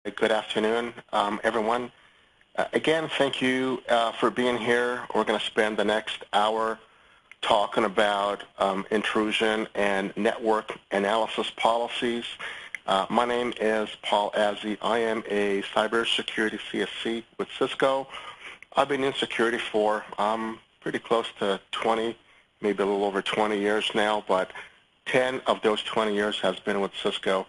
Good afternoon, everyone. Again, thank you for being here. We're going to spend the next hour talking about intrusion and network analysis policies. My name is Paul Azzi. I am a cybersecurity CSC with Cisco. I've been in security for pretty close to 20, maybe a little over 20 years now, but 10 of those 20 years has been with Cisco.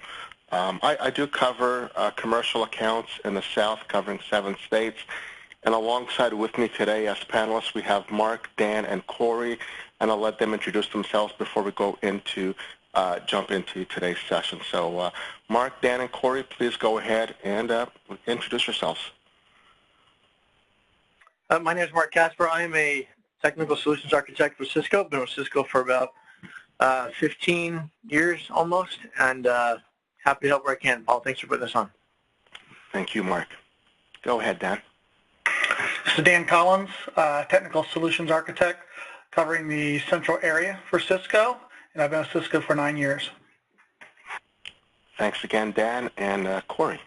I do cover commercial accounts in the South, covering 7 states. And alongside with me today as panelists, we have Mark, Dan, and Corey. And I'll let them introduce themselves before we go into jump into today's session. So Mark, Dan, and Corey, please go ahead and introduce yourselves. My name is Mark Casper. I am a technical solutions architect for Cisco. Been with Cisco for about 15 years almost, and happy to help where I can. Paul, thanks for putting this on. Thank you, Mark. Go ahead, Dan. This is Dan Collins, technical solutions architect, covering the central area for Cisco, and I've been at Cisco for 9 years. Thanks again, Dan. And Corey.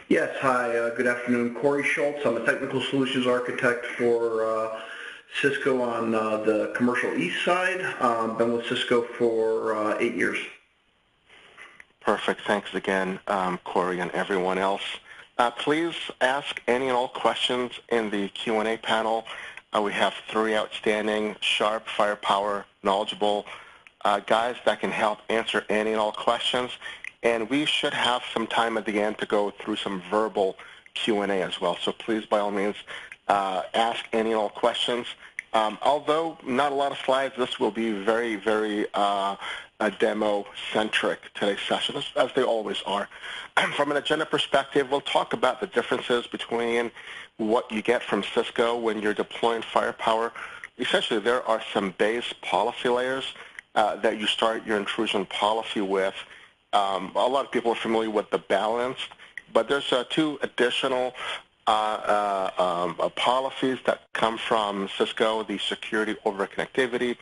Yes, hi, good afternoon. Corey Schultz. I'm a technical solutions architect for Cisco on the commercial east side. Been with Cisco for 8 years. Perfect. Thanks again, Corey, and everyone else. Please ask any and all questions in the Q&A panel. We have 3 outstanding, sharp, firepower, knowledgeable guys that can help answer any and all questions. And we should have some time at the end to go through some verbal Q&A as well. So please, by all means, ask any and all questions. Although not a lot of slides, this will be very, very demo-centric, today's session, as they always are. From an agenda perspective, we'll talk about the differences between what you get from Cisco when you're deploying firepower. Essentially, there are some base policy layers that you start your intrusion policy with. A lot of people are familiar with the balanced, but there's 2 additional policies that come from Cisco, the security over connectivity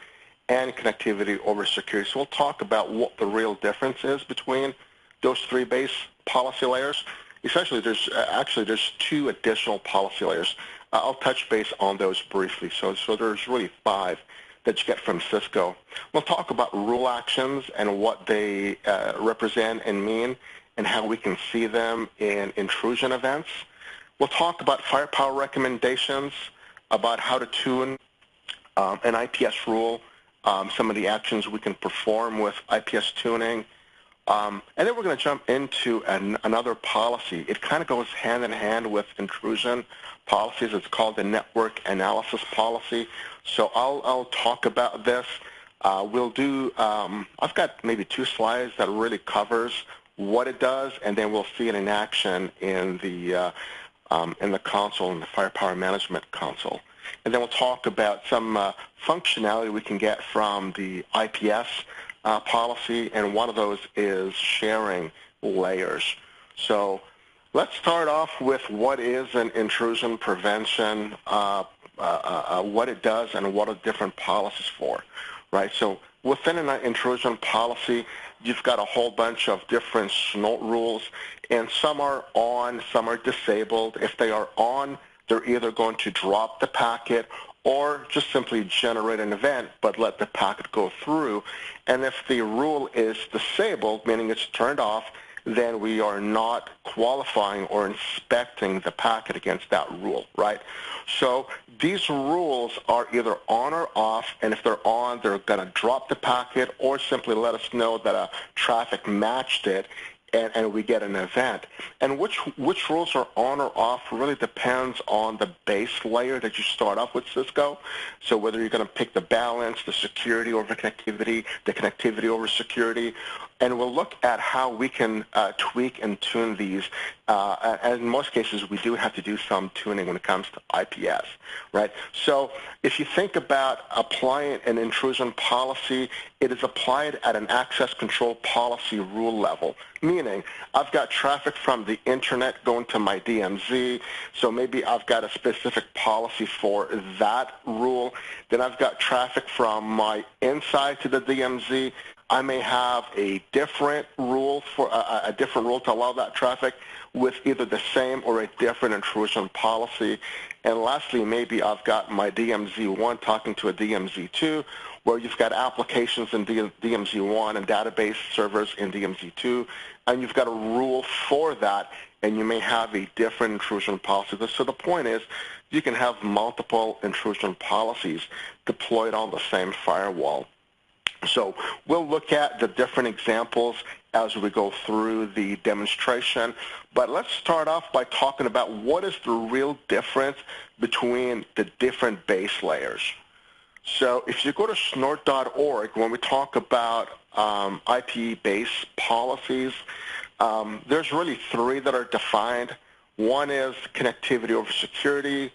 and connectivity over security. So we'll talk about what the real difference is between those 3 base policy layers. Essentially, there's 2 additional policy layers. I'll touch base on those briefly. So there's really 5 that you get from Cisco. We'll talk about rule actions and what they represent and mean and how we can see them in intrusion events. We'll talk about firepower recommendations, about how to tune an IPS rule, some of the actions we can perform with IPS tuning. And then we're going to jump into another policy. It kind of goes hand in hand with intrusion policies. It's called the network analysis policy. So I'll talk about this. We'll do, I've got maybe 2 slides that really covers what it does, and then we'll see it in action in the console, in the firepower management console. And then we'll talk about some functionality we can get from the IPS policy, and one of those is sharing layers. So let's start off with what is an intrusion prevention, what it does, and what are different policies for, right? So within an intrusion policy, you've got a whole bunch of different SNORT rules, and some are on, some are disabled. If they are on, they're either going to drop the packet or just simply generate an event but let the packet go through. And if the rule is disabled, meaning it's turned off, then we are not qualifying or inspecting the packet against that rule, right? So these rules are either on or off, and if they're on, they're going to drop the packet or simply let us know that traffic matched it, and we get an event. And which rules are on or off really depends on the base layer that you start off with Cisco. So whether you're going to pick the balance, the security over connectivity, the connectivity over security, and we'll look at how we can tweak and tune these. And in most cases, we do have to do some tuning when it comes to IPS, right? So if you think about applying an intrusion policy, it is applied at an access control policy rule level, meaning I've got traffic from the internet going to my DMZ, so maybe I've got a specific policy for that rule. Then I've got traffic from my inside to the DMZ. I may have a different rule for a different rule to allow that traffic with either the same or a different intrusion policy. And lastly, maybe I've got my DMZ1 talking to a DMZ2, where you've got applications in DMZ1 and database servers in DMZ2, and you've got a rule for that, and you may have a different intrusion policy. So the point is, you can have multiple intrusion policies deployed on the same firewall. So we'll look at the different examples as we go through the demonstration, but let's start off by talking about what is the real difference between the different base layers. So if you go to snort.org, when we talk about IP-based policies, there's really three that are defined. One is connectivity over security,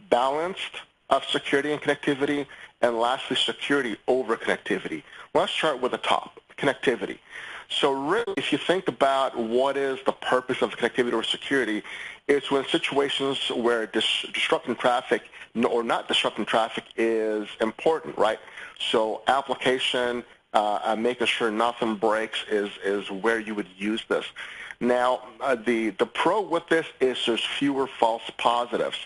balanced of security and connectivity, and lastly, security over connectivity. Well, let's start with the top, connectivity. So really, if you think about what is the purpose of connectivity over security, it's when situations where disrupting traffic or not disrupting traffic is important, right? So application, making sure nothing breaks is where you would use this. Now, the pro with this is there's fewer false positives.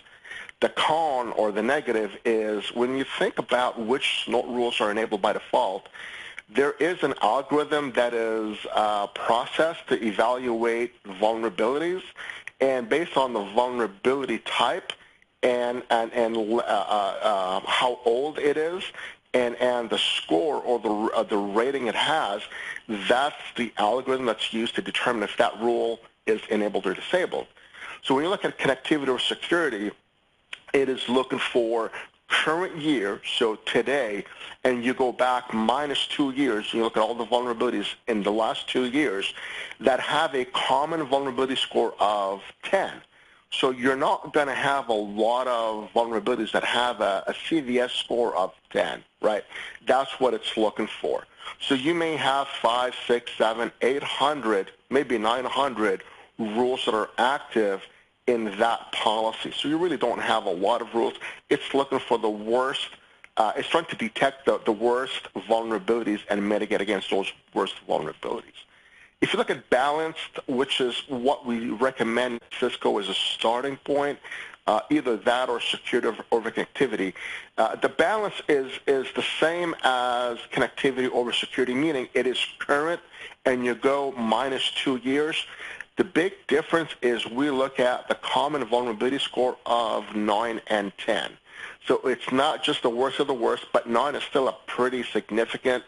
The con or the negative is when you think about which SNORT rules are enabled by default, there is an algorithm that is processed to evaluate vulnerabilities, and based on the vulnerability type and how old it is and the score or the rating it has, that's the algorithm that's used to determine if that rule is enabled or disabled. So when you look at connectivity or security, it is looking for current year, so today, and you go back -2 years, and you look at all the vulnerabilities in the last 2 years that have a common vulnerability score of 10. So you're not going to have a lot of vulnerabilities that have a CVS score of 10, right? That's what it's looking for. So you may have 5, 6, 7, 800, maybe 900 rules that are active in that policy. So you really don't have a lot of rules. It's looking for the worst. It's trying to detect the worst vulnerabilities and mitigate against those worst vulnerabilities. If you look at balanced, which is what we recommend Cisco as a starting point, either that or security over connectivity, the balance is the same as connectivity over security, meaning it is current and you go -2 years. The big difference is we look at the common vulnerability score of 9 and 10. So it's not just the worst of the worst, but 9 is still a pretty significant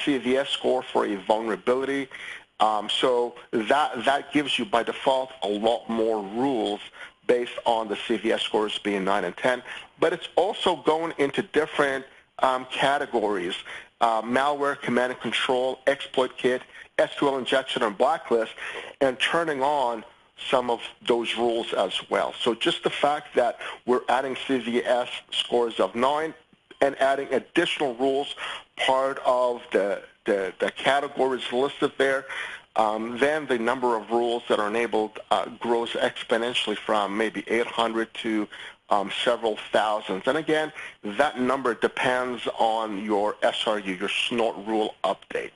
CVS score for a vulnerability. So that gives you, by default, a lot more rules based on the CVS scores being 9 and 10. But it's also going into different categories, malware, command and control, exploit kit, SQL injection, and blacklist, and turning on some of those rules as well. So just the fact that we're adding CVS scores of 9 and adding additional rules, part of the categories listed there, then the number of rules that are enabled grows exponentially from maybe 800 to several thousands. And again, that number depends on your SRU, your SNORT rule update.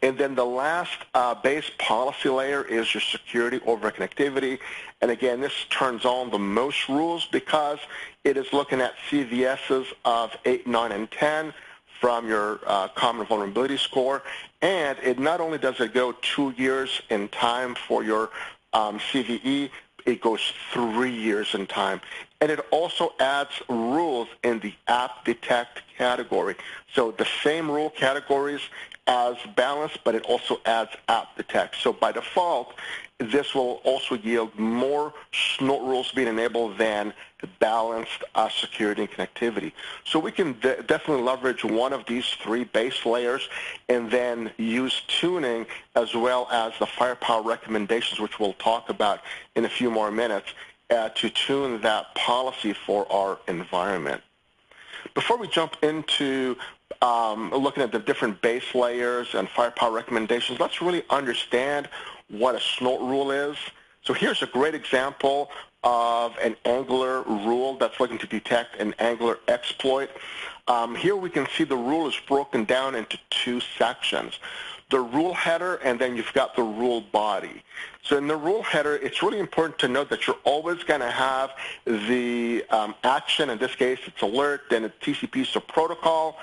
And then the last base policy layer is your security over connectivity. And again, this turns on the most rules because it is looking at CVSs of 8, 9, and 10 from your common vulnerability score. And it not only does it go 2 years in time for your CVE, it goes 3 years in time. And it also adds rules in the app detect category. So the same rule categories as balanced, but it also adds app detect. So by default, this will also yield more SNORT rules being enabled than balanced security and connectivity. So we can definitely leverage one of these 3 base layers and then use tuning as well as the firepower recommendations, which we'll talk about in a few more minutes, to tune that policy for our environment. Before we jump into looking at the different base layers and firepower recommendations, let's really understand what a SNORT rule is. So here's a great example of an Angular rule that's looking to detect an Angular exploit. Here we can see the rule is broken down into two sections. The rule header, and then you've got the rule body. So in the rule header, it's really important to note that you're always going to have the action. In this case, it's alert, then it's TCP, so protocol.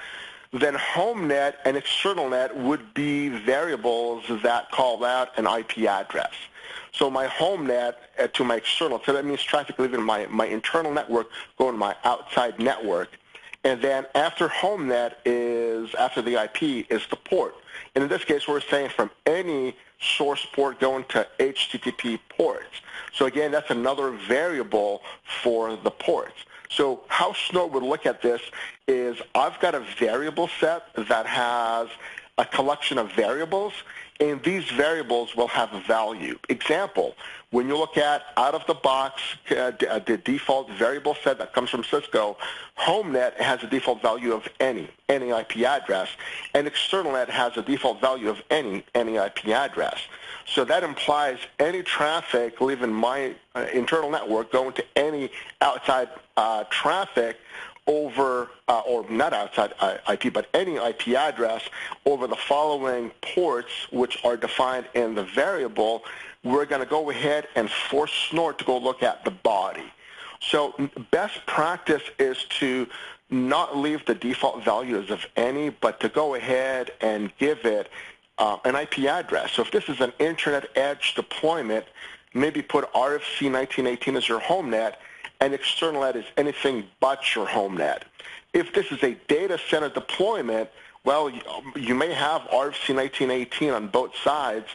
Then home net and external net would be variables that call out an IP address. So my home net to my external, so that means traffic leaving my internal network going to my outside network. And then after home net is, after the IP, is the port. And in this case, we're saying from any source port going to HTTP ports. So again, that's another variable for the ports. So how SNORT would look at this is I've got a variable set that has a collection of variables, and these variables will have a value. Example, when you look at out of the box, the default variable set that comes from Cisco, home net has a default value of any IP address, and external net has a default value of any IP address. So that implies any traffic leaving my internal network going to any outside traffic over, or not outside IP, but any IP address over the following ports, which are defined in the variable, we're going to go ahead and force SNORT to go look at the body. So best practice is to not leave the default values of any, but to go ahead and give it an IP address. So if this is an Internet Edge deployment, maybe put RFC 1918 as your home net, and external net is anything but your home net. If this is a data center deployment, well, you may have RFC 1918 on both sides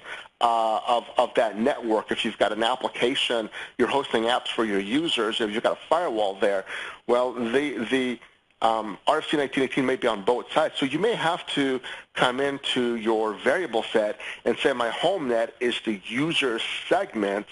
of that network. If you've got an application, you're hosting apps for your users, if you've got a firewall there, well, the RFC 1918 may be on both sides. So you may have to come into your variable set and say my home net is the user segments,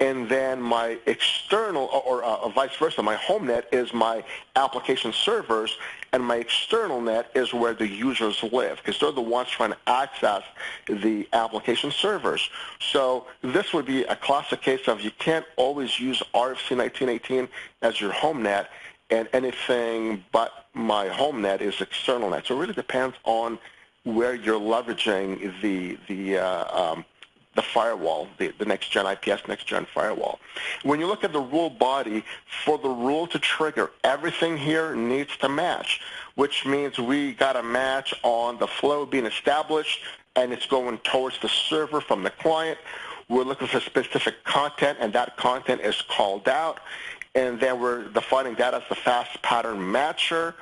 and then my external, or vice versa, my home net is my application servers, and my external net is where the users live, because they're the ones trying to access the application servers. So this would be a classic case of you can't always use RFC 1918 as your home net, and anything but my home net is external net. So it really depends on where you're leveraging the firewall, the next-gen IPS, next-gen firewall. When you look at the rule body, for the rule to trigger, everything here needs to match, which means we got to match on the flow being established, and it's going towards the server from the client. We're looking for specific content, and that content is called out. And then we're defining that as the fast pattern matcher.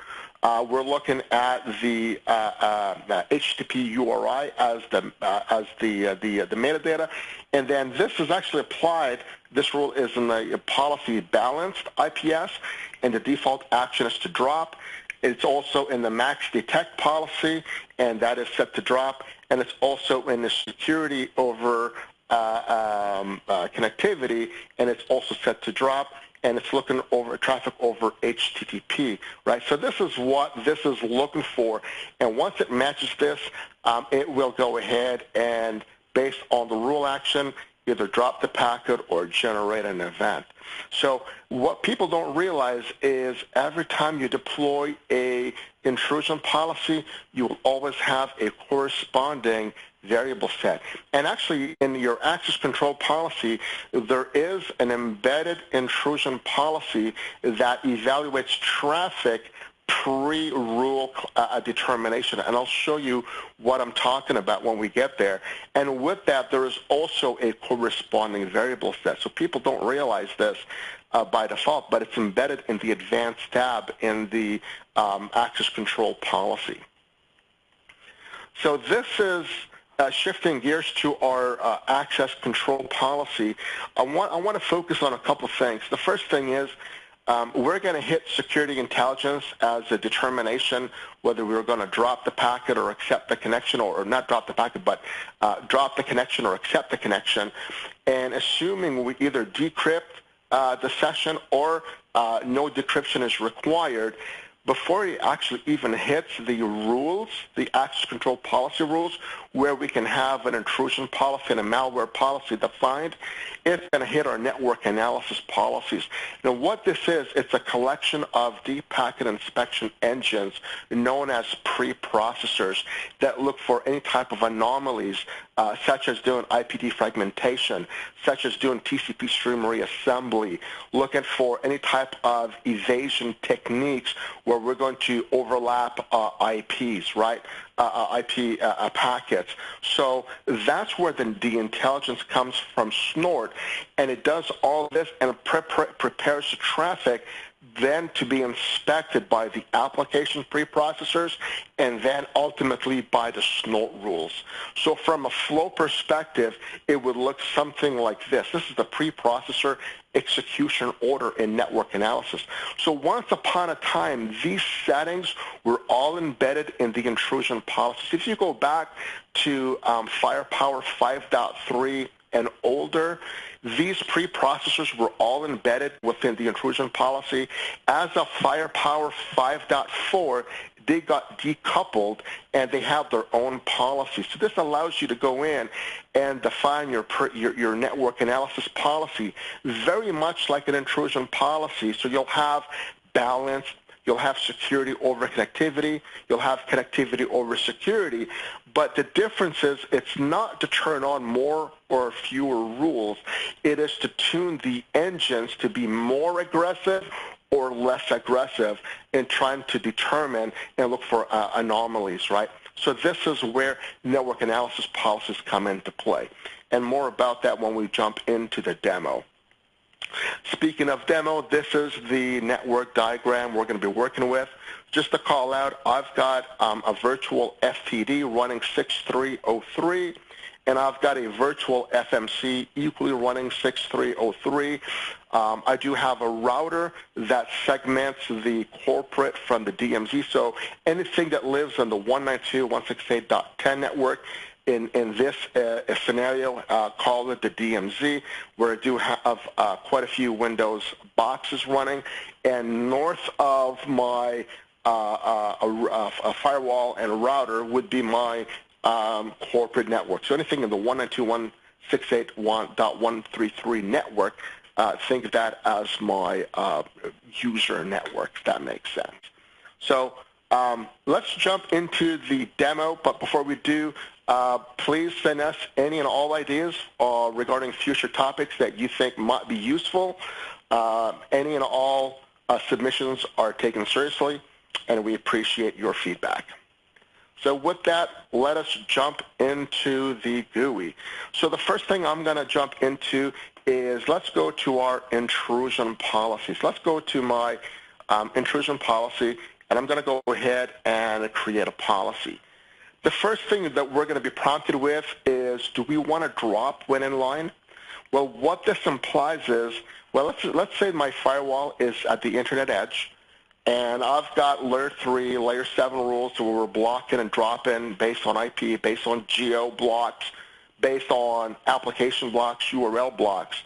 We're looking at the HTTP URI as the metadata, and then this is actually applied. This rule is in the policy balanced IPS, and the default action is to drop. It's also in the max detect policy, and that is set to drop. And it's also in the security over connectivity, and it's also set to drop. And it's looking over traffic over HTTP, right? So this is what this is looking for. And once it matches this, it will go ahead and, based on the rule action, either drop the packet or generate an event. So what people don't realize is every time you deploy a intrusion policy, you will always have a corresponding variable set. And actually, in your access control policy, there is an embedded intrusion policy that evaluates traffic pre-rule determination, and I'll show you what I'm talking about when we get there. And with that, there is also a corresponding variable set. So people don't realize this by default, but it's embedded in the advanced tab in the access control policy. So this is shifting gears to our access control policy. I want to focus on a couple of things. The first thing is we're going to hit security intelligence as a determination whether we're going to drop the packet or accept the connection, or not drop the packet, but drop the connection or accept the connection. And assuming we either decrypt the session or no decryption is required, before it actually even hits the rules, the access control policy rules, where we can have an intrusion policy and a malware policy defined, it's going to hit our network analysis policies. Now, what this is, it's a collection of deep packet inspection engines known as preprocessors that look for any type of anomalies, such as doing IP defragmentation, such as doing TCP stream reassembly, looking for any type of evasion techniques where we're going to overlap IPs, right? IP packets. So that's where the intelligence comes from SNORT, and it does all this and prepares the traffic then to be inspected by the application preprocessors and then ultimately by the SNORT rules. So from a flow perspective, it would look something like this. This is the preprocessor execution order in network analysis. So once upon a time, these settings were all embedded in the intrusion policies. If you go back to Firepower 5.3 and older, these preprocessors were all embedded within the intrusion policy. As of Firepower 5.4, they got decoupled and they have their own policies. So this allows you to go in and define your network analysis policy very much like an intrusion policy. So you'll have balance, you'll have security over connectivity, you'll have connectivity over security, but the difference is it's not to turn on more or fewer rules. It is to tune the engines to be more aggressive or less aggressive in trying to determine and look for anomalies, right? So this is where network analysis policies come into play. And more about that when we jump into the demo. Speaking of demo, this is the network diagram we're going to be working with. Just to call out, I've got a virtual FTD running 6303, and I've got a virtual FMC equally running 6303. I do have a router that segments the corporate from the DMZ, so anything that lives on the 192.168.10 network, in this scenario, call it the DMZ, where I do have quite a few Windows boxes running, and north of my a firewall and a router would be my corporate network. So anything in the 192.168.133 network, think of that as my user network, if that makes sense. So let's jump into the demo, but before we do, please send us any and all ideas regarding future topics that you think might be useful. Any and all submissions are taken seriously, and we appreciate your feedback. So with that, let us jump into the GUI. So the first thing I'm going to jump into is let's go to our intrusion policies. Let's go to my intrusion policy, and I'm going to go ahead and create a policy. The first thing that we're going to be prompted with is, do we want to drop when in line? Well, what this implies is, well, let's say my firewall is at the internet edge, and I've got layer 3, layer 7 rules where we're blocking and dropping based on IP, based on geo blocks, based on application blocks, URL blocks.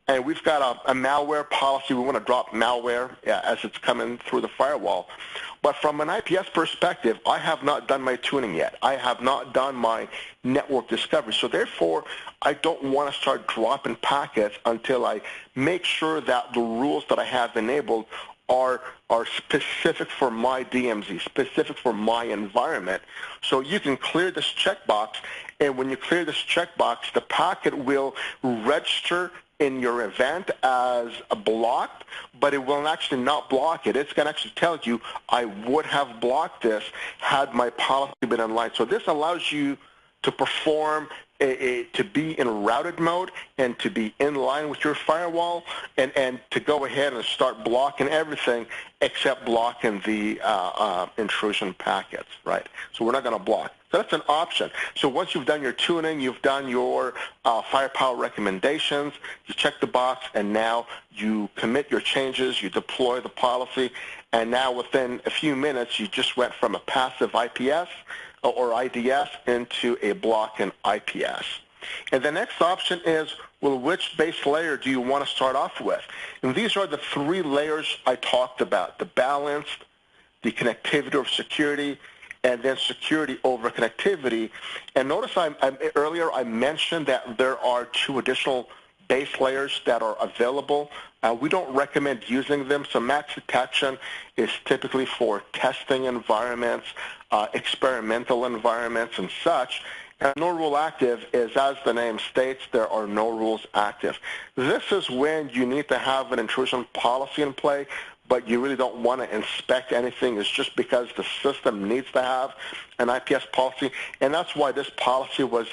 And we've got a malware policy. We want to drop malware as it's coming through the firewall. But from an IPS perspective, I have not done my tuning yet. I have not done my network discovery. So therefore, I don't want to start dropping packets until I make sure that the rules that I have enabled are specific for my DMZ, specific for my environment. So you can clear this checkbox, and when you clear this checkbox, the packet will register in your event as blocked, but it will actually not block it. It's going to actually tell you, I would have blocked this had my policy been in line. So this allows you to perform to be in routed mode and to be in line with your firewall and to go ahead and start blocking everything except blocking the intrusion packets, right? So we're not going to block. So that's an option. So once you've done your tuning, you've done your firepower recommendations, you check the box, and now you commit your changes, you deploy the policy, and now within a few minutes, you just went from a passive IPS or IDS into a block and IPS. And the next option is, well, which base layer do you want to start off with? And these are the 3 layers I talked about: the balanced, the connectivity or security, and then security over connectivity. And notice earlier I mentioned that there are 2 additional base layers that are available. We don't recommend using them, so max detection is typically for testing environments, experimental environments, and such. And no rule active is, as the name states, there are no rules active. This is when you need to have an intrusion policy in play, but you really don't want to inspect anything. It's just because the system needs to have an IPS policy, and that's why this policy was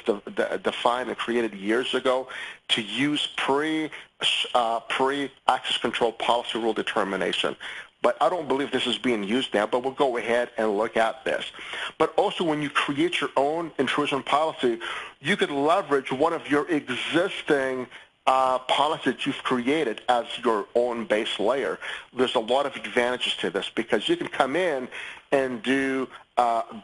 defined and created years ago to use pre-access control policy rule determination. But I don't believe this is being used now, but we'll go ahead and look at this. But also when you create your own intrusion policy, you could leverage one of your existing policies that you've created as your own base layer. There's a lot of advantages to this because you can come in and do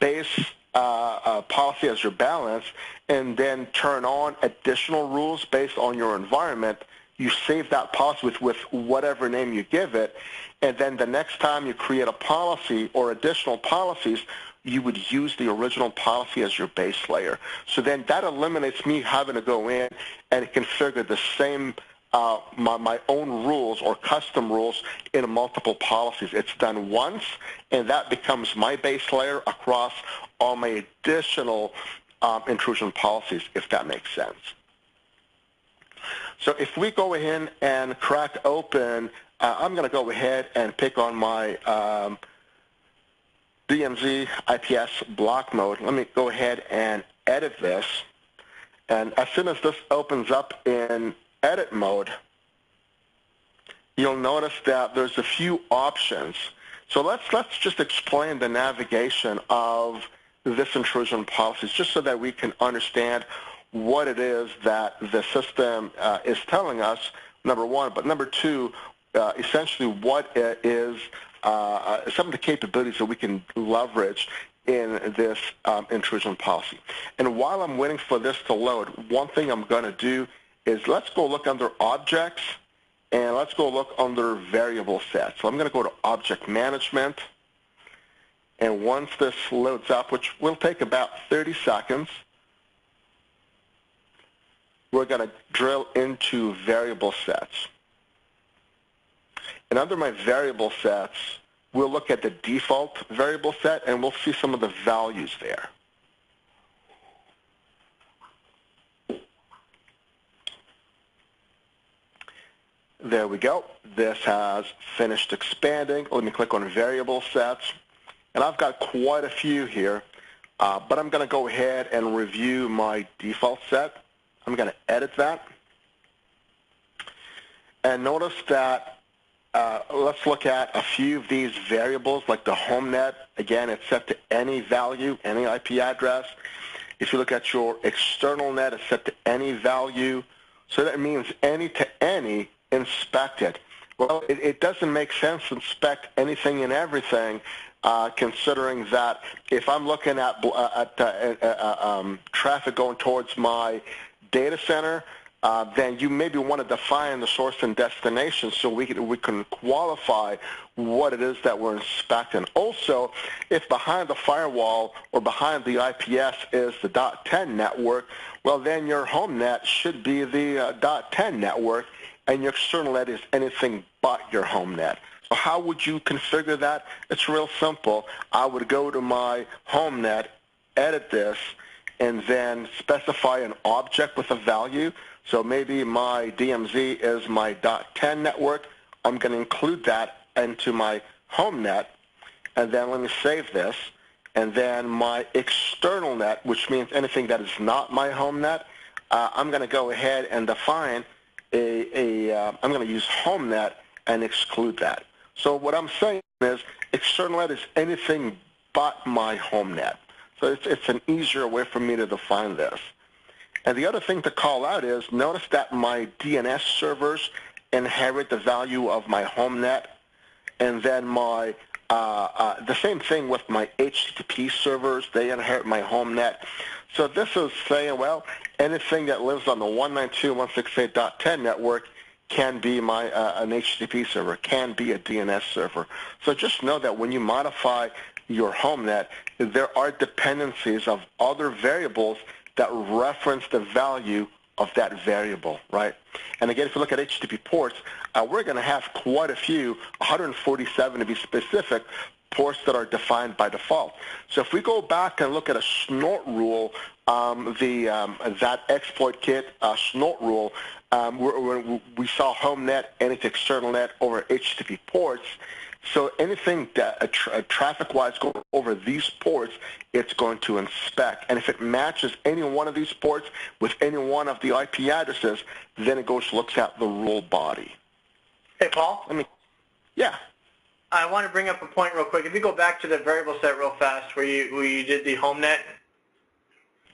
base policy as your balance and then turn on additional rules based on your environment. You save that policy with whatever name you give it, and then the next time you create a policy or additional policies, you would use the original policy as your base layer. So then that eliminates me having to go in and configure the same my own rules or custom rules in multiple policies. It's done once, and that becomes my base layer across all my additional intrusion policies, if that makes sense. So if we go ahead and crack open, I'm going to go ahead and pick on my DMZ IPS block mode. Let me go ahead and edit this. And as soon as this opens up in edit mode, you'll notice that there's a few options. So let's just explain the navigation of this intrusion policies just so that we can understand what it is that the system is telling us, number one, but number two, essentially what it is some of the capabilities that we can leverage in this intrusion policy. And while I'm waiting for this to load, one thing I'm going to do is let's go look under objects and let's go look under variable sets. So I'm going to go to object management, and once this loads up, which will take about 30 seconds, we're going to drill into variable sets. And under my variable sets, we'll look at the default variable set and we'll see some of the values there. There we go. This has finished expanding. Let me click on variable sets. And I've got quite a few here, but I'm going to go ahead and review my default set. I'm going to edit that. And notice that let's look at a few of these variables, like the home net. Again, it's set to any value, any IP address. If you look at your external net, it's set to any value. So that means any to any inspected. Well, it doesn't make sense to inspect anything and everything, considering that if I'm looking at traffic going towards my data center, then you maybe want to define the source and destination so we can qualify what it is that we're inspecting. Also, if behind the firewall or behind the IPS is the .10 network, well, then your home net should be the .10 network, and your external net is anything but your home net. So how would you configure that? It's real simple. I would go to my home net, edit this, and then specify an object with a value. So maybe my DMZ is my .10 network. I'm going to include that into my home net, and then let me save this. And then my external net, which means anything that is not my home net, I'm going to go ahead and define I'm going to use home net and exclude that. So what I'm saying is external net is anything but my home net. So it's an easier way for me to define this. And the other thing to call out is notice that my DNS servers inherit the value of my home net, and then my the same thing with my HTTP servers, they inherit my home net. So this is saying, well, anything that lives on the 192.168.10 network can be an HTTP server, can be a DNS server. So just know that when you modify your home net, there are dependencies of other variables that reference the value of that variable, right? And again, if you look at HTTP ports, we're going to have quite a few, 147 to be specific, ports that are defined by default. So if we go back and look at a SNORT rule, that exploit kit SNORT rule, we saw home net, anything external net over HTTP ports. So anything that traffic-wise going over these ports, it's going to inspect. And if it matches any one of these ports with any one of the IP addresses, then it goes looks at the rule body. Hey, Paul? Yeah. I want to bring up a point real quick. If you go back to the variable set real fast where you did the home net.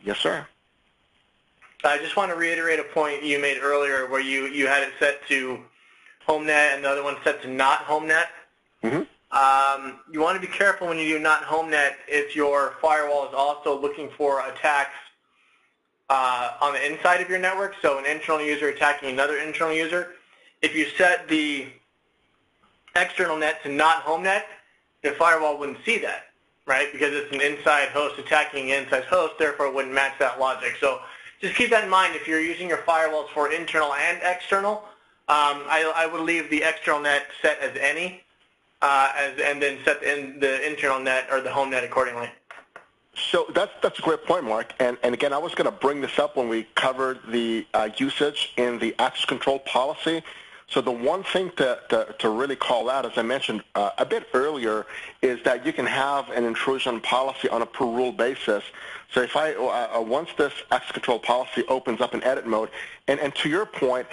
Yes, sir. I just want to reiterate a point you made earlier where you had it set to home net and the other one set to not home net. Mm-hmm. You want to be careful when you do not home net if your firewall is also looking for attacks on the inside of your network, so an internal user attacking another internal user. If you set the external net to not home net, the firewall wouldn't see that, right? Because it's an inside host attacking an inside host, therefore it wouldn't match that logic. So just keep that in mind if you're using your firewalls for internal and external. I would leave the external net set as any, and then set the internal net or the home net accordingly. So that's a great point, Mark. And again, I was going to bring this up when we covered the usage in the access control policy. So the one thing to really call out, as I mentioned a bit earlier, is that you can have an intrusion policy on a per rule basis. So if once this access control policy opens up in edit mode, and to your point,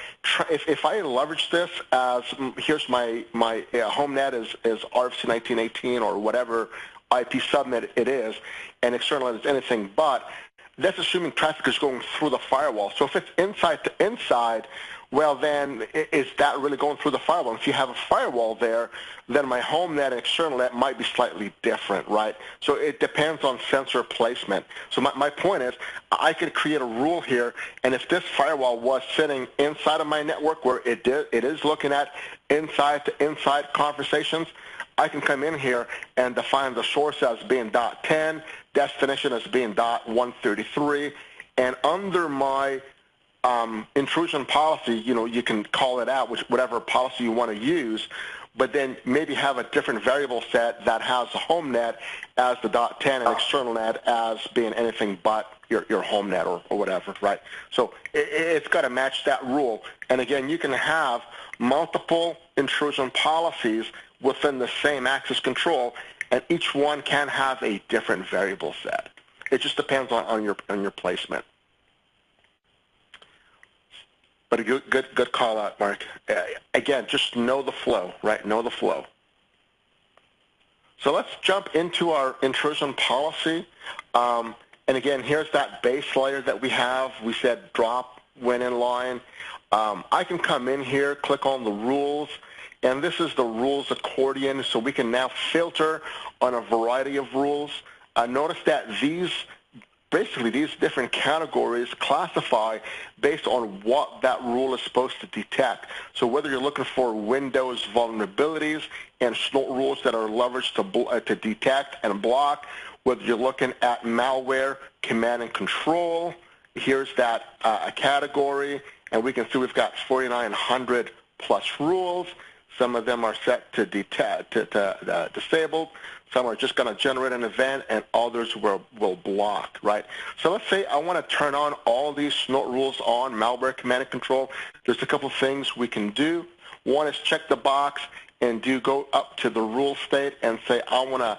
if I leverage this as here's my home net is RFC 1918 or whatever IP subnet it is, and external net is anything but, that's assuming traffic is going through the firewall. So if it's inside to inside, well, then is that really going through the firewall? If you have a firewall there, then my home net and external net might be slightly different, right? So it depends on sensor placement. So my point is I could create a rule here, and if this firewall was sitting inside of my network where it is looking at inside to inside conversations, I can come in here and define the source as being .10, destination as being .133, and under my intrusion policy, you can call it out, whatever policy you want to use, but then maybe have a different variable set that has the home net as the .10 and external net as being anything but your home net or whatever, right? So it's got to match that rule. And again, you can have multiple intrusion policies within the same access control, and each one can have a different variable set. It just depends on your placement. But a good call out, Mark. Again, just know the flow, right? Know the flow. So let's jump into our intrusion policy. And again, here's that base layer that we have. We said drop when in line. I can come in here, click on the rules, and this is the rules accordion, so we can now filter on a variety of rules. Notice that basically these different categories classify based on what that rule is supposed to detect. So whether you're looking for Windows vulnerabilities and SNORT rules that are leveraged to detect and block, whether you're looking at malware, command and control, here's that category, and we can see we've got 4,900 plus rules. Some of them are set to disabled. Some are just going to generate an event, and others will block, right? So let's say I want to turn on all these SNORT rules on, malware, command and control. There's a couple things we can do. One is check the box and go up to the rule state and say, I want to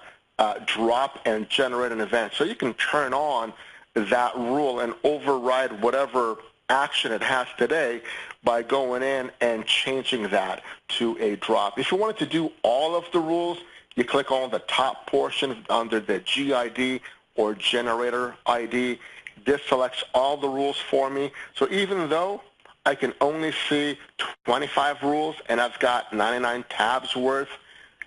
drop and generate an event. So you can turn on that rule and override whatever action it has today by going in and changing that to a drop. If you wanted to do all of the rules, you click on the top portion under the GID or generator ID. This selects all the rules for me. So even though I can only see 25 rules and I've got 99 tabs worth,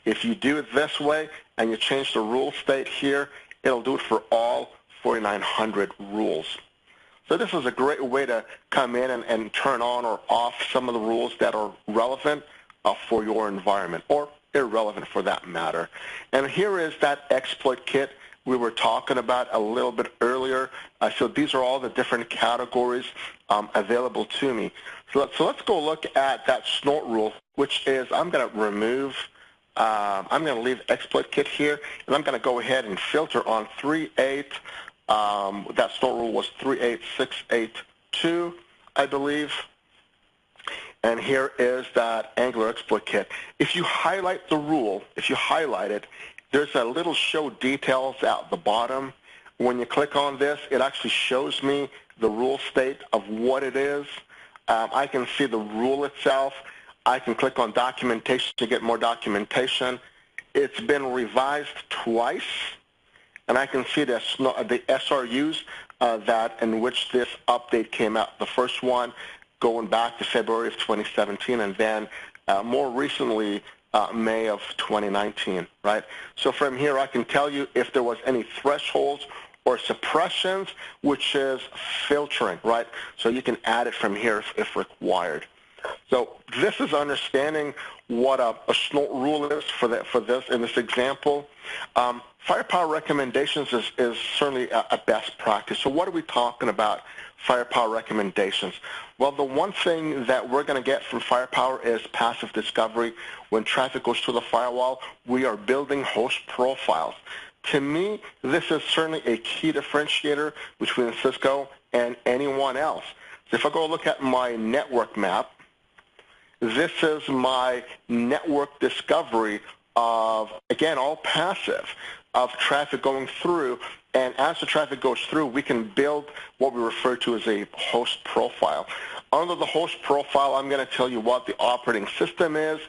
if you do it this way and you change the rule state here, it'll do it for all 4,900 rules. So this is a great way to come in and turn on or off some of the rules that are relevant for your environment, or irrelevant for that matter. And here is that exploit kit we were talking about a little bit earlier. So these are all the different categories available to me. So let's go look at that SNORT rule, which is I'm going to remove, I'm going to leave exploit kit here, and I'm going to go ahead and filter on 3.8. That SNORT rule was 38682, I believe. And here is that Angular exploit kit. If you highlight the rule, if you highlight it, there's a little show details at the bottom. When you click on this, it actually shows me the rule state of what it is. I can see the rule itself. I can click on documentation to get more documentation. It's been revised twice, and I can see the SRUs that in which this update came out. The first one going back to February of 2017, and then more recently, May of 2019, right? So from here, I can tell you if there was any thresholds or suppressions, which is filtering, right? So you can add it from here if required. So this is understanding what a SNORT rule is for this in this example. Firepower recommendations is certainly a best practice. So what are we talking about, firepower recommendations? Well, the one thing that we're going to get from firepower is passive discovery. When traffic goes through the firewall, we are building host profiles. To me, this is certainly a key differentiator between Cisco and anyone else. So if I go look at my network map, this is my network discovery of, again, all passive, of traffic going through. And as the traffic goes through, we can build what we refer to as a host profile. Under the host profile, I'm going to tell you what the operating system is,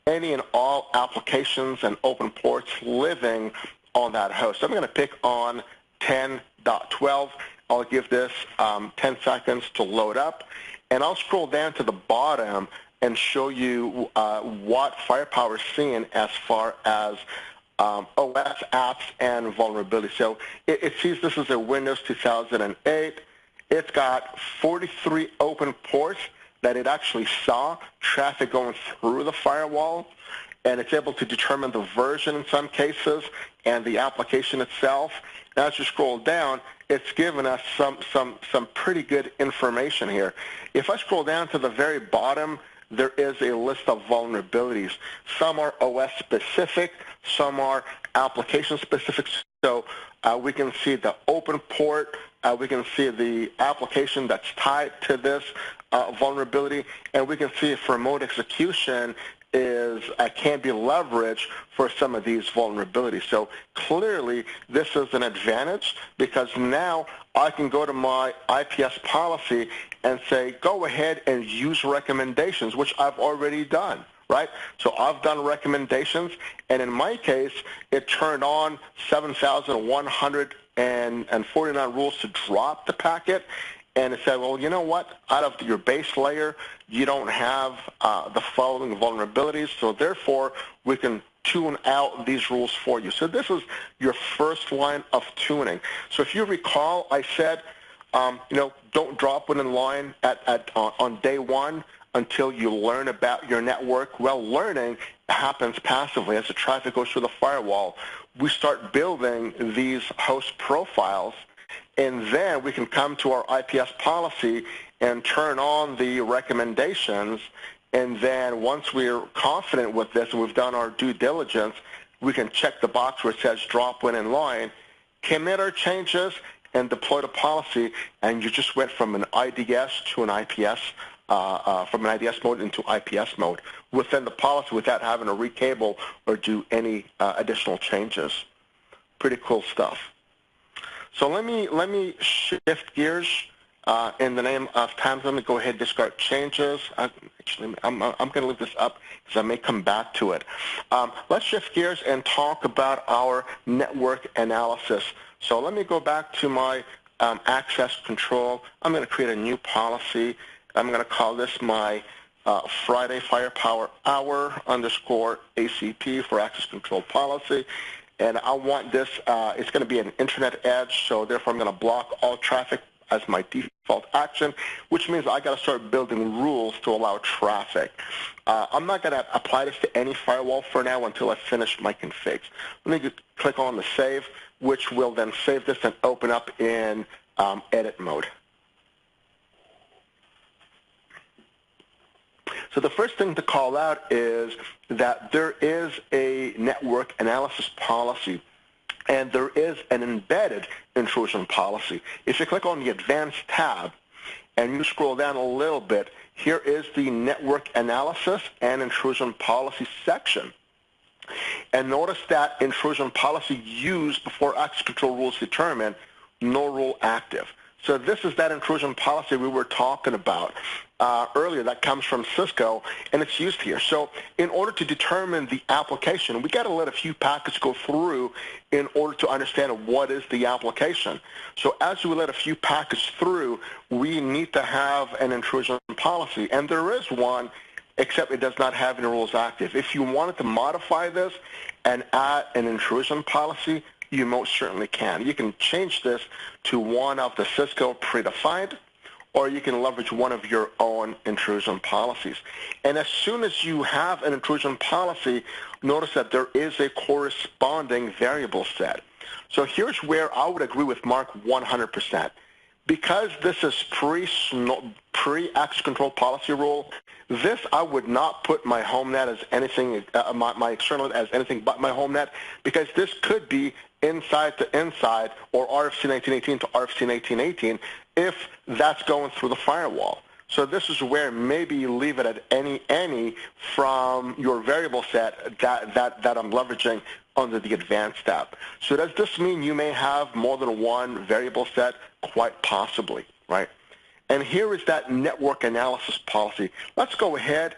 any and all applications and open ports living on that host. I'm going to pick on 10.12. I'll give this 10 seconds to load up, and I'll scroll down to the bottom and show you what Firepower is seeing as far as OS apps and vulnerability. So it sees this is a Windows 2008. It's got 43 open ports that it actually saw traffic going through the firewall, and it's able to determine the version in some cases and the application itself. And as you scroll down, it's given us some pretty good information here. If I scroll down to the very bottom, there is a list of vulnerabilities. Some are OS specific, some are application specific. So we can see the open port, we can see the application that's tied to this vulnerability, and we can see if remote execution can be leveraged for some of these vulnerabilities. So clearly, this is an advantage because now I can go to my IPS policy and say, go ahead and use recommendations, which I've already done, right? So I've done recommendations, and in my case, it turned on 7,149 rules to drop the packet. And it said, well, you know what? Out of your base layer, you don't have the following vulnerabilities, so therefore we can tune out these rules for you. So this is your first line of tuning. So if you recall, I said, don't drop it in line on day one until you learn about your network. Well, learning happens passively. As the traffic goes through the firewall, we start building these host profiles, and then we can come to our IPS policy and turn on the recommendations. And then once we're confident with this and we've done our due diligence, we can check the box where it says drop when in line, commit our changes, and deploy the policy. And you just went from an IDS to an IPS, from an IDS mode into IPS mode within the policy without having to recable or do any additional changes. Pretty cool stuff. So let me shift gears in the name of time. Let me go ahead and discard changes. I'm going to leave this up because I may come back to it. Let's shift gears and talk about our network analysis. So let me go back to my access control. I'm going to create a new policy. I'm going to call this my Friday Firepower Hour _ ACP for access control policy. And I want this, it's going to be an internet edge, so therefore I'm going to block all traffic as my default action, which means I got to start building rules to allow traffic. I'm not going to apply this to any firewall for now until I finish my configs. Let me click on the save, which will then save this and open up in edit mode. So the first thing to call out is that there is a network analysis policy, and there is an embedded intrusion policy. If you click on the Advanced tab and you scroll down a little bit, here is the Network Analysis and Intrusion Policy section. And notice that intrusion policy used before access control rules determined, no rule active. So this is that intrusion policy we were talking about earlier that comes from Cisco, and it's used here. So in order to determine the application, we got to let a few packets go through in order to understand what is the application. So as we let a few packets through, we need to have an intrusion policy, and there is one, except it does not have any rules active. If you wanted to modify this and add an intrusion policy, you most certainly can. You can change this to one of the Cisco predefined, or you can leverage one of your own intrusion policies. And as soon as you have an intrusion policy, notice that there is a corresponding variable set. So here's where I would agree with Mark 100%. Because this is pre-access control policy rule, this I would not put my home net as anything, my external net as anything but my home net, because this could be inside to inside or RFC 1918 to RFC 1918 if that's going through the firewall. So this is where maybe you leave it at any from your variable set that I'm leveraging under the Advanced tab. So does this mean you may have more than one variable set? Quite possibly, right? And here is that network analysis policy. Let's go ahead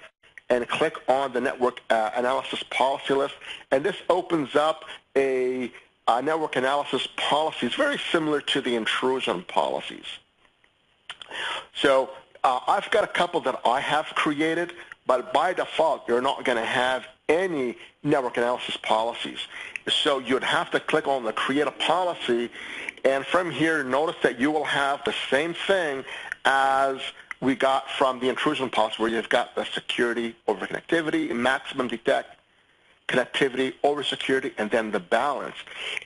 and click on the network analysis policy list, and this opens up a network analysis policy. It's very similar to the intrusion policies. So I've got a couple that I have created, but by default, you're not going to have any network analysis policies. So you'd have to click on the Create a Policy, and from here, notice that you will have the same thing as we got from the intrusion policy, where you've got the security over connectivity, maximum detect, connectivity over security, and then the balance.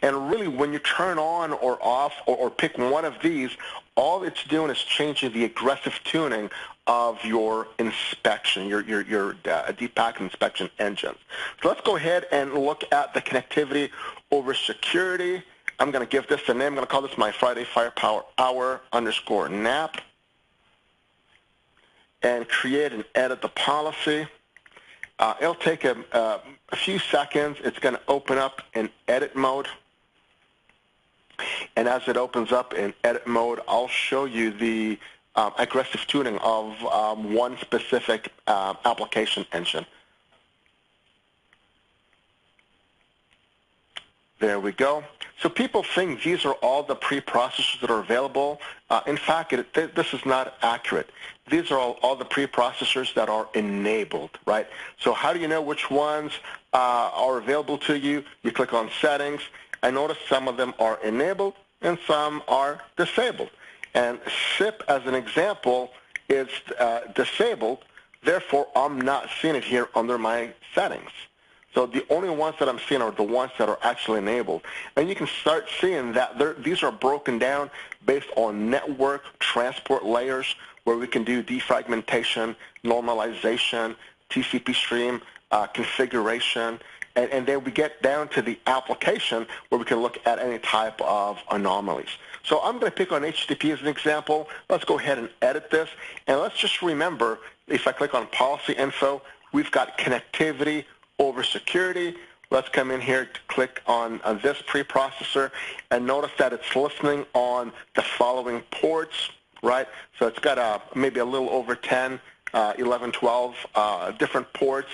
And really, when you turn on or off or pick one of these, all it's doing is changing the aggressive tuning of your inspection, your deep packet inspection engines. So let's go ahead and look at the connectivity over security. I'm going to give this a name. I'm going to call this my Friday Firepower Hour _nap, and create and edit the policy. It'll take a few seconds. It's going to open up in edit mode. And as it opens up in edit mode, I'll show you the aggressive tuning of one specific application engine. There we go. So people think these are all the preprocessors that are available. In fact, this is not accurate. These are all the preprocessors that are enabled, right? So how do you know which ones are available to you? You click on Settings, and notice some of them are enabled and some are disabled. And SIP, as an example, is disabled. Therefore, I'm not seeing it here under my settings. So the only ones that I'm seeing are the ones that are actually enabled. And you can start seeing that these are broken down based on network transport layers, where we can do defragmentation, normalization, TCP stream, configuration, and then we get down to the application where we can look at any type of anomalies. So I'm going to pick on HTTP as an example. Let's go ahead and edit this. And let's just remember, if I click on Policy Info, we've got connectivity over security. Let's come in here to click on this preprocessor, and notice that it's listening on the following ports, right? So it's got maybe a little over 10, 11, 12 different ports.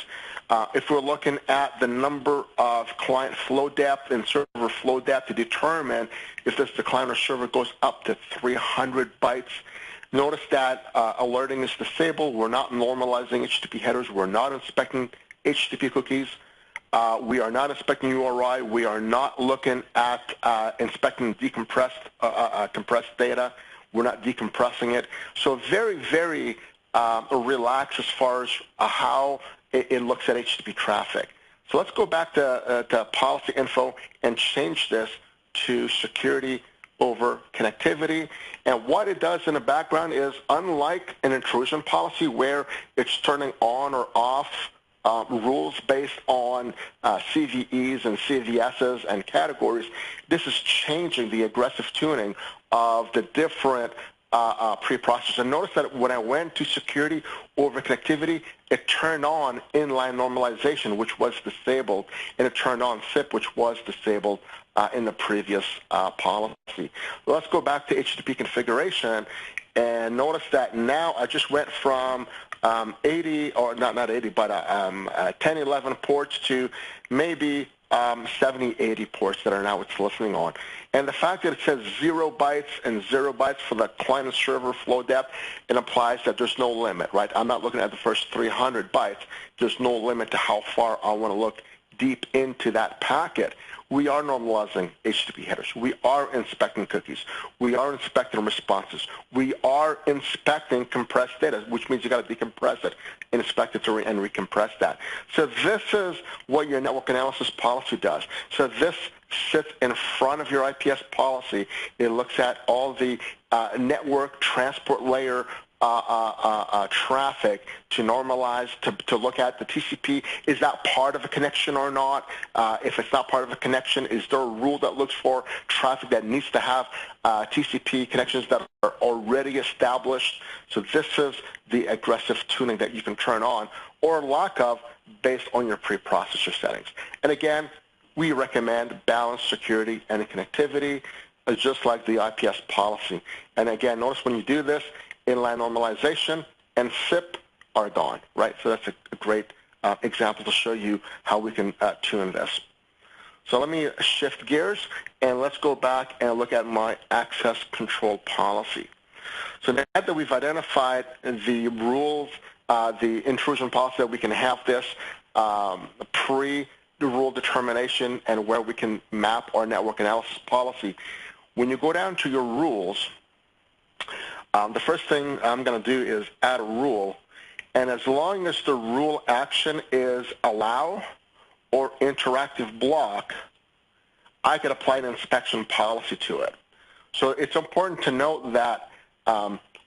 If we're looking at the number of client flow depth and server flow depth to determine if the client or server goes up to 300 bytes, notice that alerting is disabled. We're not normalizing HTTP headers. We're not inspecting HTTP cookies. We are not inspecting URI. We are not looking at inspecting decompressed compressed data. We're not decompressing it. So very, very relaxed as far as how it looks at HTTP traffic. So let's go back to policy info and change this to security over connectivity. And what it does in the background is, unlike an intrusion policy where it's turning on or off rules based on CVEs and CVSs and categories, this is changing the aggressive tuning of the different preprocessors. And notice that when I went to security over connectivity, it turned on inline normalization, which was disabled, and it turned on SIP, which was disabled in the previous policy. Let's go back to HTTP configuration, and notice that now I just went from 80, or not 80, but 10, 11 ports to maybe 70, 80 ports that are now it's listening on. And the fact that it says 0 bytes and 0 bytes for the client and server flow depth, it implies that there's no limit, right? I'm not looking at the first 300 bytes. There's no limit to how far I want to look deep into that packet. We are normalizing HTTP headers. We are inspecting cookies. We are inspecting responses. We are inspecting compressed data, which means you got to decompress it, inspect it, and recompress that. So this is what your network analysis policy does. So this sits in front of your IPS policy. It looks at all the network transport layer traffic to normalize, to look at the TCP. Is that part of a connection or not? If it's not part of a connection, is there a rule that looks for traffic that needs to have TCP connections that are already established? So this is the aggressive tuning that you can turn on or lack of based on your preprocessor settings. And again, we recommend balanced security and connectivity, just like the IPS policy. And again, notice when you do this, inline normalization and SIP are gone, right? So that's a great example to show you how we can tune this. So let me shift gears, and let's go back and look at my access control policy. So now that we've identified the rules, the intrusion policy, that we can have this pre-rule determination and where we can map our network analysis policy. When you go down to your rules, the first thing I'm going to do is add a rule, and as long as the rule action is allow or interactive block, I could apply an inspection policy to it. So it's important to note that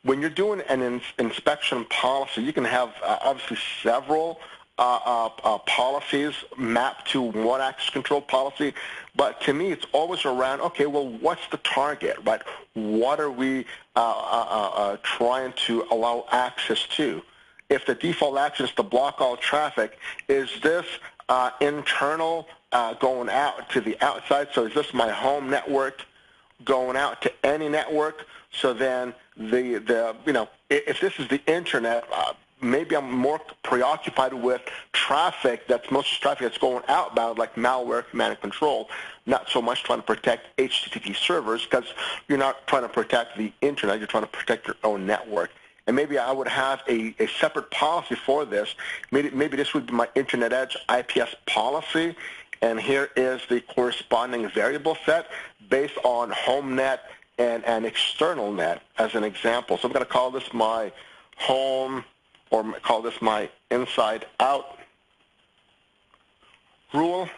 when you're doing an inspection policy, you can have obviously several policies mapped to one access control policy, but to me it's always around, okay, well, what's the target, right? What are we trying to allow access to? If the default action is to block all traffic, is this internal going out to the outside? So is this my home network going out to any network? So then if this is the internet, maybe I'm more preoccupied with traffic most traffic that's going outbound, like malware, command and control, not so much trying to protect HTTP servers, because you're not trying to protect the internet, you're trying to protect your own network. And maybe I would have a separate policy for this. Maybe this would be my Internet Edge IPS policy, and here is the corresponding variable set based on home net and external net as an example. So I'm going to call this my home, or call this my inside out rule.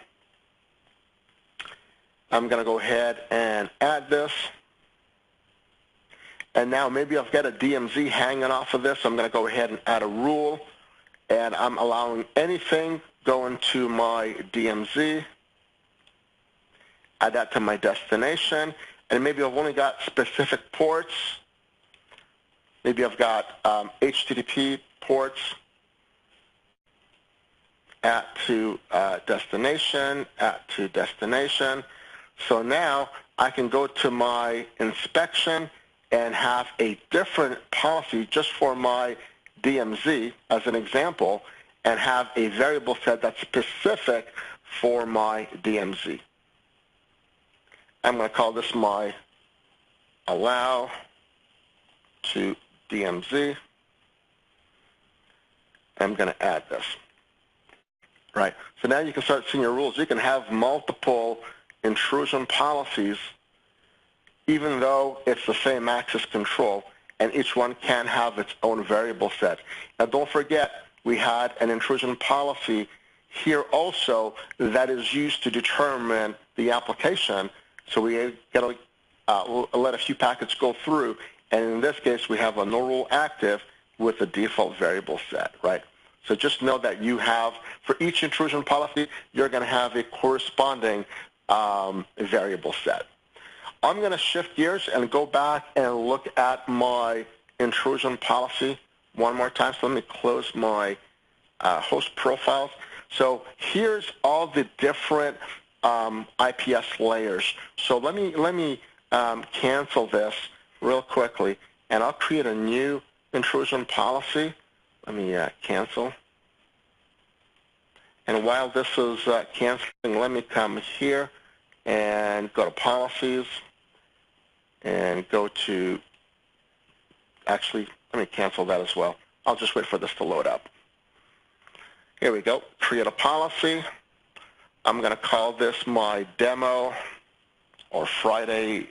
I'm going to go ahead and add this. And now maybe I've got a DMZ hanging off of this, so I'm going to go ahead and add a rule. And I'm allowing anything going to my DMZ. Add that to my destination. And maybe I've only got specific ports. Maybe I've got HTTP ports at to destination, at to destination. So now I can go to my inspection and have a different policy just for my DMZ as an example, and have a variable set that's specific for my DMZ. I'm going to call this my allow to DMZ. I'm going to add this. Right. So now you can start seeing your rules. You can have multiple intrusion policies even though it's the same access control, and each one can have its own variable set. Now, don't forget, we had an intrusion policy here also that is used to determine the application. So we got to let a few packets go through, and in this case, we have a no rule active with a default variable set, right? So just know that you have, for each intrusion policy, you're going to have a corresponding variable set. I'm going to shift gears and go back and look at my intrusion policy one more time. So let me close my host profiles. So here's all the different IPS layers. So let me cancel this real quickly, and I'll create a new intrusion policy. Let me cancel. And while this is canceling, let me come here and go to policies and go to, actually, let me cancel that as well. I'll just wait for this to load up. Here we go, create a policy. I'm going to call this my demo, or Friday_demo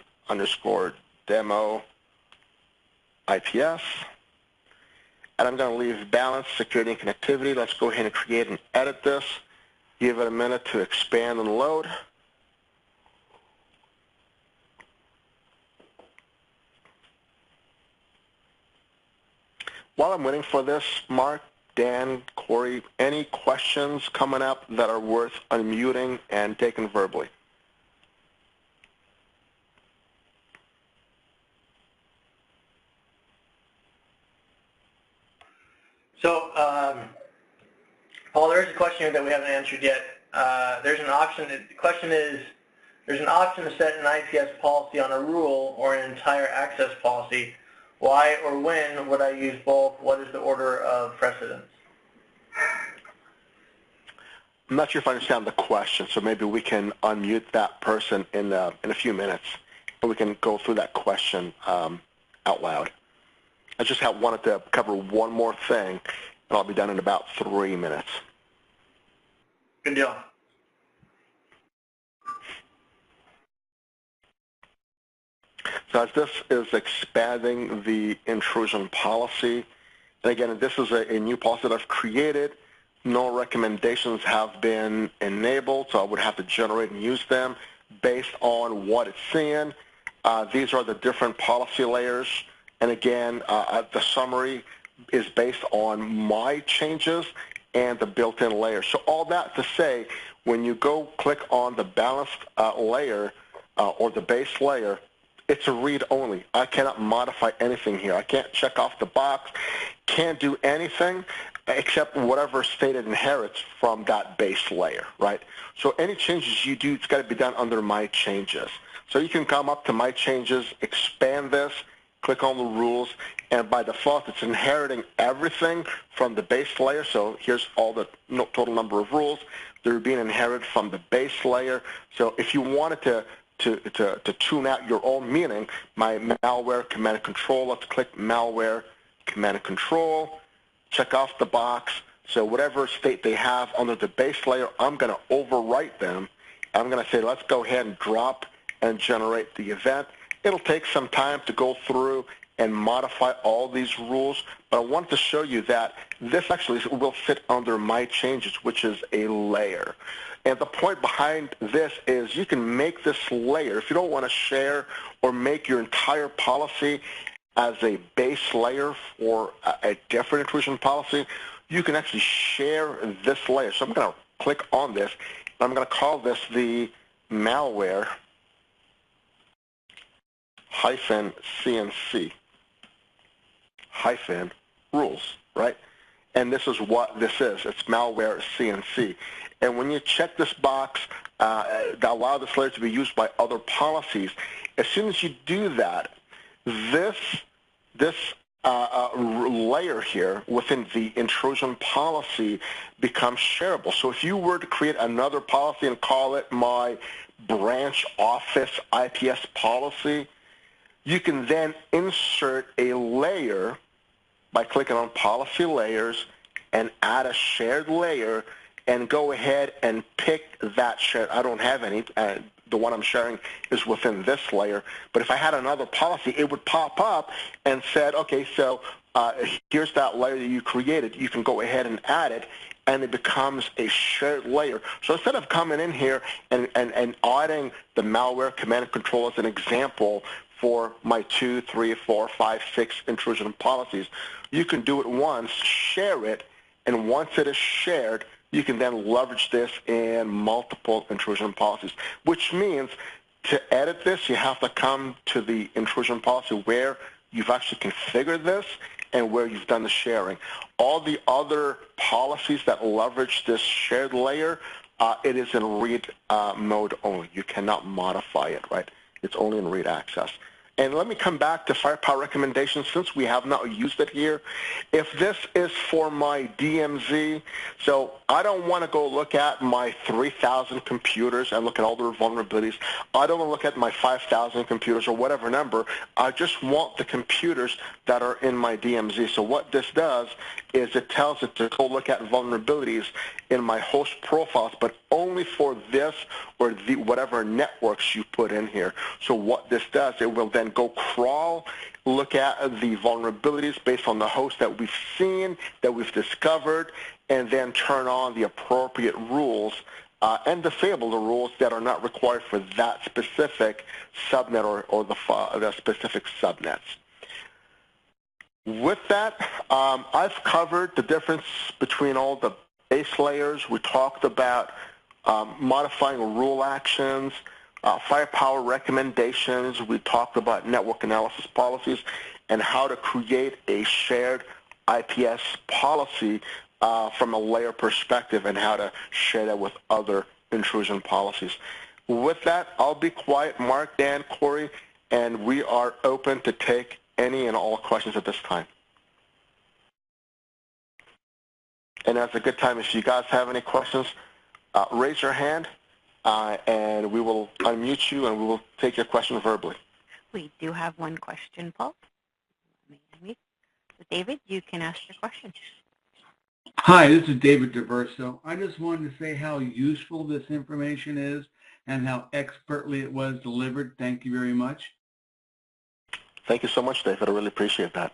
IPS. And I'm going to leave balance, security, and connectivity. Let's go ahead and create and edit this. Give it a minute to expand and load. While I'm waiting for this, Mark, Dan, Corey, any questions coming up that are worth unmuting and taken verbally? So, Paul, there is a question here that we haven't answered yet. There's an option. The question is, there's an option to set an IPS policy on a rule or an entire access policy. Why or when would I use both? What is the order of precedence? I'm not sure if I understand the question, so maybe we can unmute that person in a few minutes, and we can go through that question out loud. I just wanted to cover one more thing, and I'll be done in about 3 minutes. Good deal. So as this is expanding the intrusion policy, and again, this is a new policy that I've created. No recommendations have been enabled, so I would have to generate and use them based on what it's seeing. These are the different policy layers. And again, the summary is based on my changes and the built-in layer. So all that to say, when you go click on the balanced layer or the base layer, it's a read-only. I cannot modify anything here. I can't check off the box, can't do anything except whatever state it inherits from that base layer, right? So any changes you do, it's got to be done under My Changes. So you can come up to My Changes, expand this, click on the rules, and by default, it's inheriting everything from the base layer. So here's all the total number of rules. They're being inherited from the base layer. So if you wanted to tune out your own meaning, my malware command and control, let's click malware command and control, check off the box. So whatever state they have under the base layer, I'm going to overwrite them. I'm going to say, let's go ahead and drop and generate the event. It'll take some time to go through and modify all these rules, but I want to show you that this actually will fit under My Changes, which is a layer. And the point behind this is you can make this layer, if you don't want to share or make your entire policy as a base layer for a different intrusion policy, you can actually share this layer. So I'm going to click on this, and I'm going to call this the malware -CNC rules, right? And this is what this is. It's malware CNC. And when you check this box that allow this layer to be used by other policies, as soon as you do that, this layer here within the intrusion policy becomes shareable. So if you were to create another policy and call it my branch office IPS policy, you can then insert a layer by clicking on policy layers and add a shared layer and go ahead and pick that shared. I don't have any the one I'm sharing is within this layer. But if I had another policy, it would pop up and said, okay, so here's that layer that you created. You can go ahead and add it, and it becomes a shared layer. So instead of coming in here and adding the malware command and control as an example for my 2, 3, 4, 5, 6 intrusion policies, you can do it once, share it, and once it is shared, you can then leverage this in multiple intrusion policies, which means to edit this, you have to come to the intrusion policy where you've actually configured this and where you've done the sharing. All the other policies that leverage this shared layer, it is in read mode only. You cannot modify it, right? It's only in read access. And let me come back to firepower recommendations since we have not used it here. If this is for my DMZ, so I don't want to go look at my 3,000 computers and look at all their vulnerabilities. I don't want to look at my 5,000 computers or whatever number. I just want the computers that are in my DMZ. So what this does is it tells it to go look at vulnerabilities in my host profiles, but only for this or the whatever networks you put in here. So what this does, it will then go crawl, look at the vulnerabilities based on the host that we've seen, that we've discovered, and then turn on the appropriate rules and disable the rules that are not required for that specific subnet or the specific subnets. With that, I've covered the difference between all the base layers. We talked about modifying rule actions, firepower recommendations. We talked about network analysis policies and how to create a shared IPS policy from a layer perspective and how to share that with other intrusion policies. With that, I'll be quiet. Mark, Dan, Corey, and we are open to take any and all questions at this time. And that's a good time. If you guys have any questions, raise your hand, and we will unmute you, and we will take your question verbally. We do have one question, Paul. So David, you can ask your question. Hi, this is David DeVerso. I just wanted to say how useful this information is and how expertly it was delivered. Thank you very much. Thank you so much, David. I really appreciate that.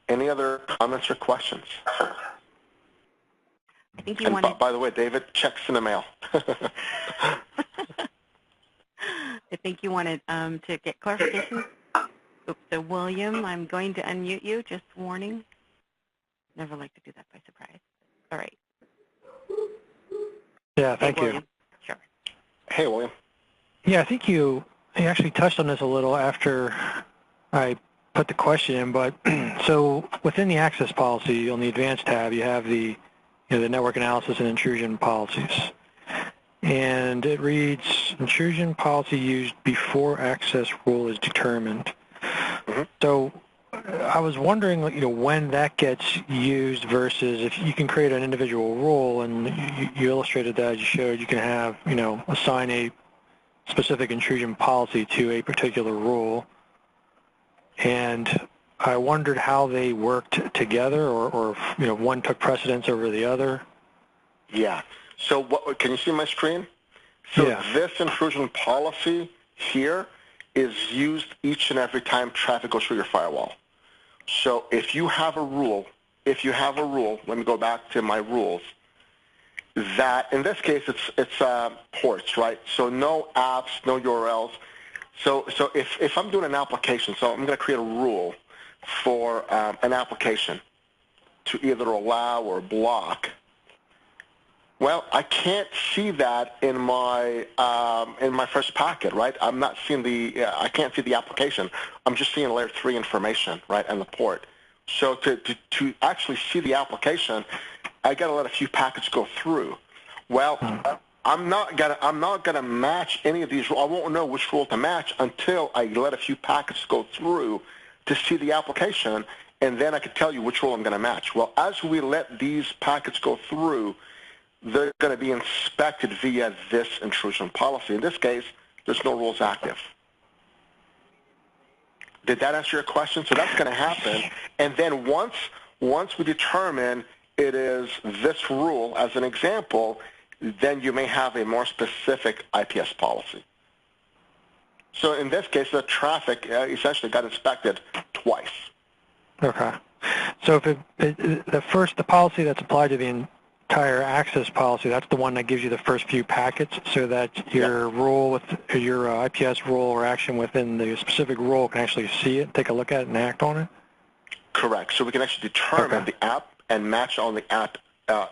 Any other comments or questions? I think you wanted... By the way, David, checks in the mail. I think you wanted to get clarification. Oops, so William, I'm going to unmute you, just warning. Never like to do that by surprise. All right. Yeah, thank you. William. Sure. Hey, William. Yeah, I think you actually touched on this a little after I put the question in, but so within the access policy on the advanced tab, you have the the network analysis and intrusion policies. And it reads, intrusion policy used before access rule is determined. Mm-hmm. So I was wondering, when that gets used versus if you can create an individual rule, and you illustrated that, you showed you can have, assign a specific intrusion policy to a particular rule. And I wondered how they worked together, or one took precedence over the other. Yeah. So can you see my screen? So yeah. This intrusion policy here is used each and every time traffic goes through your firewall. So if you have a rule, let me go back to my rules, that in this case it's ports, right? So no apps, no URLs. So if I'm doing an application, so I'm going to create a rule for an application to either allow or block. Well, I can't see that in my first packet, right? I'm not seeing I can't see the application. I'm just seeing layer 3 information, right, and the port. So to actually see the application, I got to let a few packets go through. Well, I'm not gonna match any of these. I won't know which rule to match until I let a few packets go through to see the application, and then I can tell you which rule I'm going to match. Well, as we let these packets go through, they're going to be inspected via this intrusion policy. In this case, there's no rules active. Did that answer your question? So that's going to happen, and then once we determine it is this rule as an example, then you may have a more specific IPS policy. So in this case, the traffic essentially got inspected twice. Okay. So if the policy that's applied to the entire access policy, that's the one that gives you the first few packets, so that your rule with your IPS rule or action within the specific rule can actually see it, take a look at it, and act on it? Correct. So we can actually determine the app and match on the app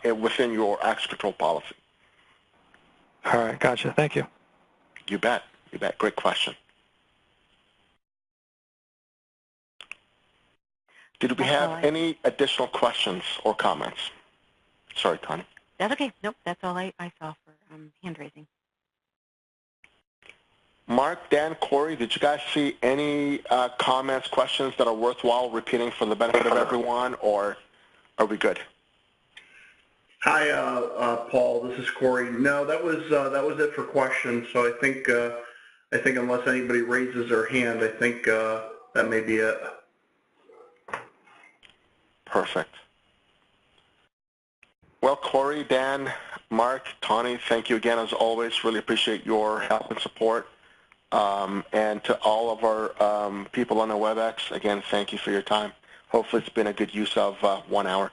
within your access control policy. All right. Gotcha. Thank you. You bet. You bet. Great question. Did we have any additional questions or comments? Sorry, Connie. That's okay. Nope, that's all I saw for hand raising. Mark, Dan, Corey, did you guys see any comments, questions that are worthwhile repeating for the benefit of everyone, or are we good? Hi, Paul. This is Corey. No, that was it for questions. So I think unless anybody raises their hand, I think that may be it. Perfect. Well, Corey, Dan, Mark, Tawny, thank you again as always. Really appreciate your help and support. And to all of our people on the WebEx, again, thank you for your time. Hopefully it's been a good use of 1 hour.